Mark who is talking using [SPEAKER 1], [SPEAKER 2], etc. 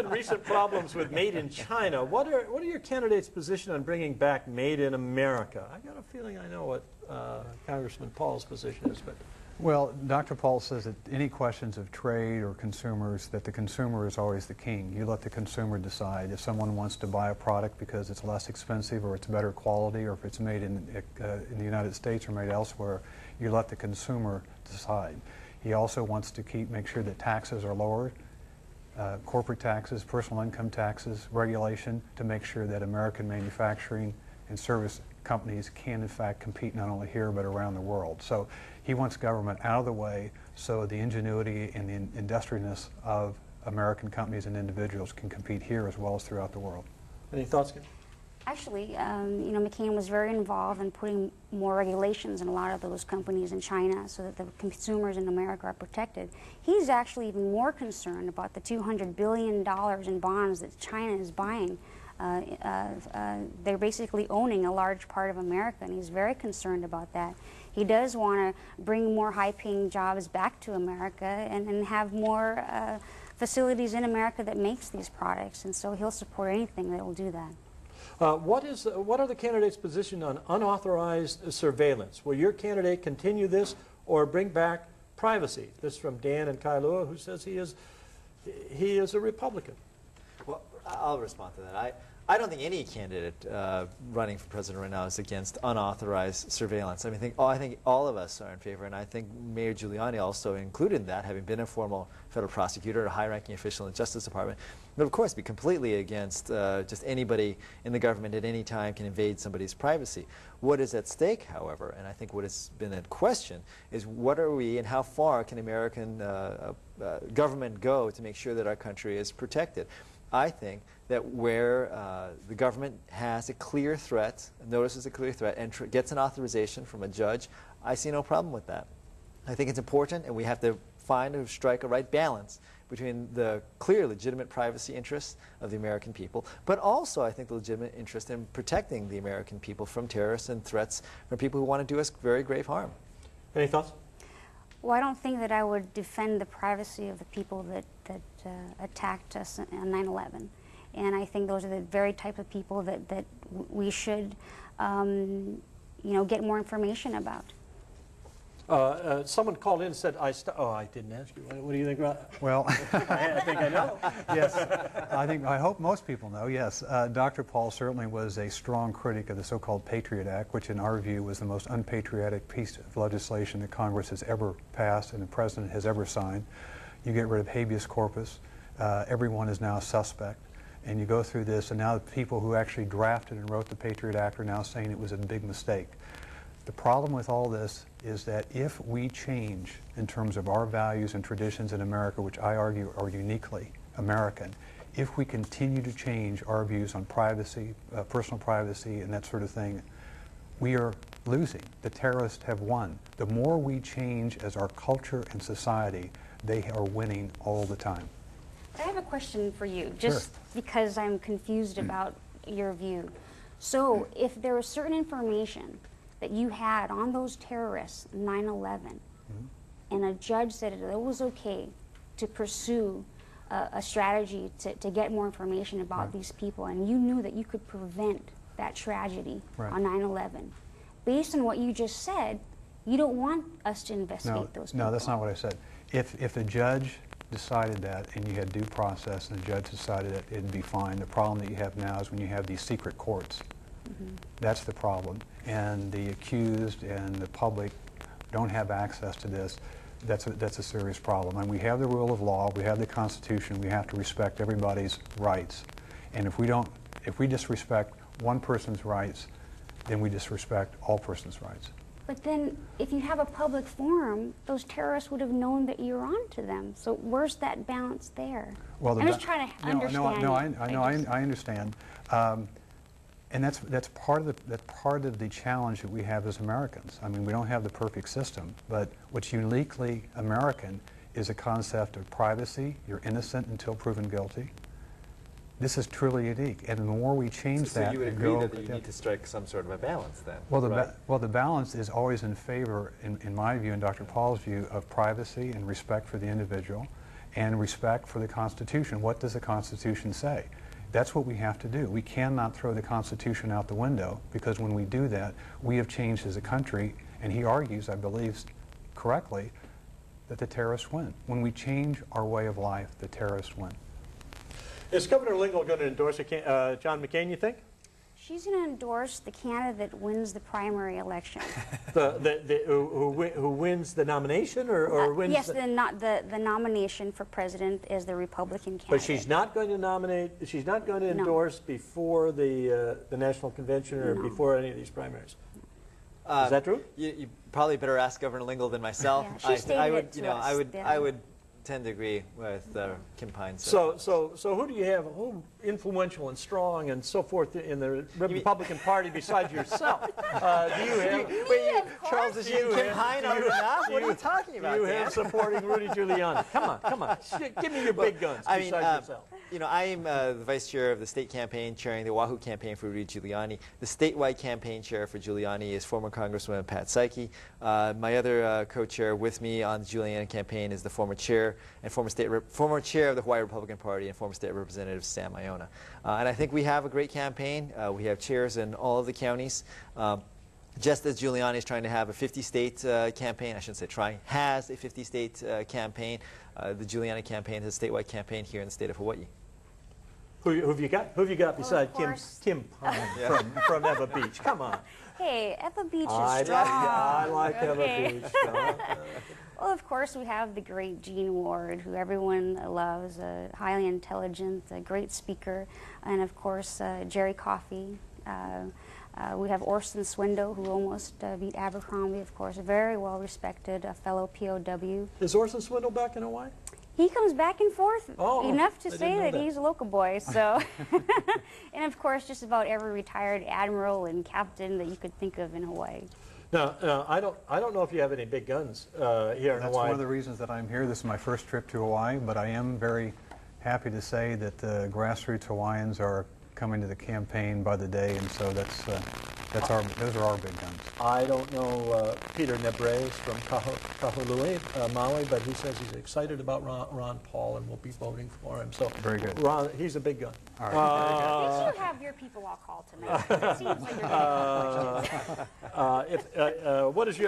[SPEAKER 1] Given recent problems with Made in China, what are your candidates' position on bringing back Made in America? I got a feeling I know what Congressman Paul's position is, but.
[SPEAKER 2] Well, Dr. Paul says that any questions of trade or consumers, that the consumer is always the king. You let the consumer decide. If someone wants to buy a product because it's less expensive or it's better quality, or if it's made in the United States or made elsewhere, you let the consumer decide. He also wants to make sure that taxes are lowered, corporate taxes, personal income taxes, regulation, to make sure that American manufacturing and service companies can in fact compete not only here but around the world. So he wants government out of the way so the ingenuity and the industriousness of American companies and individuals can compete here as well as throughout the world.
[SPEAKER 1] Any thoughts?
[SPEAKER 3] Actually, you know, McCain was very involved in putting more regulations in a lot of those companies in China so that the consumers in America are protected. He's actually even more concerned about the $200 billion in bonds that China is buying. They're basically owning a large part of America, and he's very concerned about that. He does want to bring more high-paying jobs back to America and have more facilities in America that makes these products, and so he'll support anything that will do that.
[SPEAKER 1] What are the candidates' position on unauthorized surveillance? Will your candidate continue this or bring back privacy? This is from Dan in Kailua, who says he is a Republican.
[SPEAKER 4] Well, I'll respond to that. I don't think any candidate running for president right now is against unauthorized surveillance. I mean, I think all of us are in favor, and I think Mayor Giuliani also included in that, having been a former federal prosecutor, a high-ranking official in the Justice Department. But of course, be completely against just anybody in the government at any time can invade somebody's privacy. What is at stake, however, and I think what has been at question, is what are we and how far can American government go to make sure that our country is protected? I think that where the government has a clear threat, notices a clear threat, and gets an authorization from a judge, I see no problem with that. I think it's important, and we have to find and strike a right balance between the clear, legitimate privacy interests of the American people, but also, I think, the legitimate interest in protecting the American people from terrorists and threats from people who want to do us very grave harm.
[SPEAKER 1] Any thoughts?
[SPEAKER 3] Well, I don't think that I would defend the privacy of the people that attacked us on 9/11. And I think those are the very type of people that we should, you know, get more information about.
[SPEAKER 1] Someone called in and said, oh, I didn't ask you. What do you think about that?
[SPEAKER 2] Well,
[SPEAKER 1] I think I know.
[SPEAKER 2] yes, I hope most people know, yes. Dr. Paul certainly was a strong critic of the so-called Patriot Act, which in our view was the most unpatriotic piece of legislation that Congress has ever passed and the President has ever signed. You get rid of habeas corpus. Everyone is now a suspect. And you go through this, and now the people who actually drafted and wrote the Patriot Act are now saying it was a big mistake. The problem with all this is that if we change in terms of our values and traditions in America, which I argue are uniquely American, if we continue to change our views on privacy, personal privacy, and that sort of thing, we are losing. The terrorists have won. The more we change as our culture and society, they are winning all the time.
[SPEAKER 3] I have a question for you, just because I'm confused about your view. So, if there was certain information that you had on those terrorists, 9/11, and a judge said it was okay to pursue a strategy to get more information about these people, and you knew that you could prevent that tragedy on 9/11, based on what you just said, you don't want us to investigate those people.
[SPEAKER 2] No, that's not what I said. If the judge decided that and you had due process and the judge decided that it'd be fine, the problem that you have now is when you have these secret courts. That's the problem. And the accused and the public don't have access to this. That's a serious problem. And we have the rule of law, we have the Constitution, we have to respect everybody's rights. And if we disrespect one person's rights, then we disrespect all persons' rights.
[SPEAKER 3] But then, if you have a public forum, those terrorists would have known that you're on to them. So where's that balance there?
[SPEAKER 2] Well,
[SPEAKER 3] I'm just trying to understand.
[SPEAKER 2] I understand. And that's part of the challenge that we have as Americans. I mean, we don't have the perfect system, but what's uniquely American is a concept of privacy. You're innocent until proven guilty. This is truly unique, and the more we change that,
[SPEAKER 4] so you would agree that you need to strike some sort of a balance then?
[SPEAKER 2] Well, the balance is always in favor, in my view and Dr. Paul's view, of privacy and respect for the individual, and respect for the Constitution. What does the Constitution say? That's what we have to do. We cannot throw the Constitution out the window, because when we do that, we have changed as a country, and he argues, I believe correctly, that the terrorists win. When we change our way of life, the terrorists win.
[SPEAKER 1] Is Governor Lingle going to endorse John McCain, you think?
[SPEAKER 3] She's going to endorse the candidate that wins the primary election.
[SPEAKER 1] Who wins the nomination, or wins?
[SPEAKER 3] Yes, the nomination for president is the Republican candidate.
[SPEAKER 1] But she's not going to nominate. She's not going to endorse before the national convention or before any of these primaries. Is that true?
[SPEAKER 4] You probably better ask Governor Lingle than myself.
[SPEAKER 3] Yeah, she stated
[SPEAKER 4] I would,
[SPEAKER 3] it to
[SPEAKER 4] you know,
[SPEAKER 3] us,
[SPEAKER 4] I would tend to agree with Kim Pines.
[SPEAKER 1] So who do you have, who influential and strong and so forth in the Republican Party besides yourself? Do you have?
[SPEAKER 4] Wait, Charles, is Kim Pine on enough? What are you talking about?
[SPEAKER 1] Do you have supporting Rudy Giuliani? Come on. Give me your big guns besides yourself.
[SPEAKER 4] You know, I am the vice chair of the state campaign, chairing the Oahu campaign for Rudy Giuliani. The statewide campaign chair for Giuliani is former Congresswoman Pat Psyche. My other co-chair with me on the Giuliani campaign is the former chair and former chair of the Hawaii Republican Party and former state representative Sam Iona. And I think we have a great campaign. We have chairs in all of the counties. Just as Giuliani is trying to have a 50-state campaign, I shouldn't say trying, has a 50-state campaign, the Giuliani campaign is a statewide campaign here in the state of Hawaii.
[SPEAKER 1] Who have you got? Who have you got besides Kim Pine from Eva Beach? Come on.
[SPEAKER 3] Hey, Eva Beach is strong.
[SPEAKER 1] I like Eva Beach.
[SPEAKER 3] Well, of course, we have the great Gene Ward, who everyone loves, highly intelligent, a great speaker, and of course, Jerry Coffey. We have Orson Swindle, who almost beat Abercrombie, of course, a very well-respected fellow POW.
[SPEAKER 1] Is Orson Swindle back in Hawaii?
[SPEAKER 3] He comes back and forth enough to
[SPEAKER 1] I
[SPEAKER 3] say
[SPEAKER 1] didn't know
[SPEAKER 3] that he's a local boy. So, and of course, just about every retired admiral and captain that you could think of in Hawaii.
[SPEAKER 1] Now, I don't know if you have any big guns here in Hawaii.
[SPEAKER 2] That's one of the reasons that I'm here. This is my first trip to Hawaii, but I am very happy to say that the grassroots Hawaiians are coming to the campaign by the day, and so those are our big guns.
[SPEAKER 1] I don't know Peter Nebres from Kahului, Maui, but he says he's excited about Ron Paul and will be voting for him. So
[SPEAKER 2] very good.
[SPEAKER 1] Ron, he's a big gun.
[SPEAKER 2] All right.
[SPEAKER 3] Did you have your people all called tonight? It seems like you're going to have questions.
[SPEAKER 1] What is your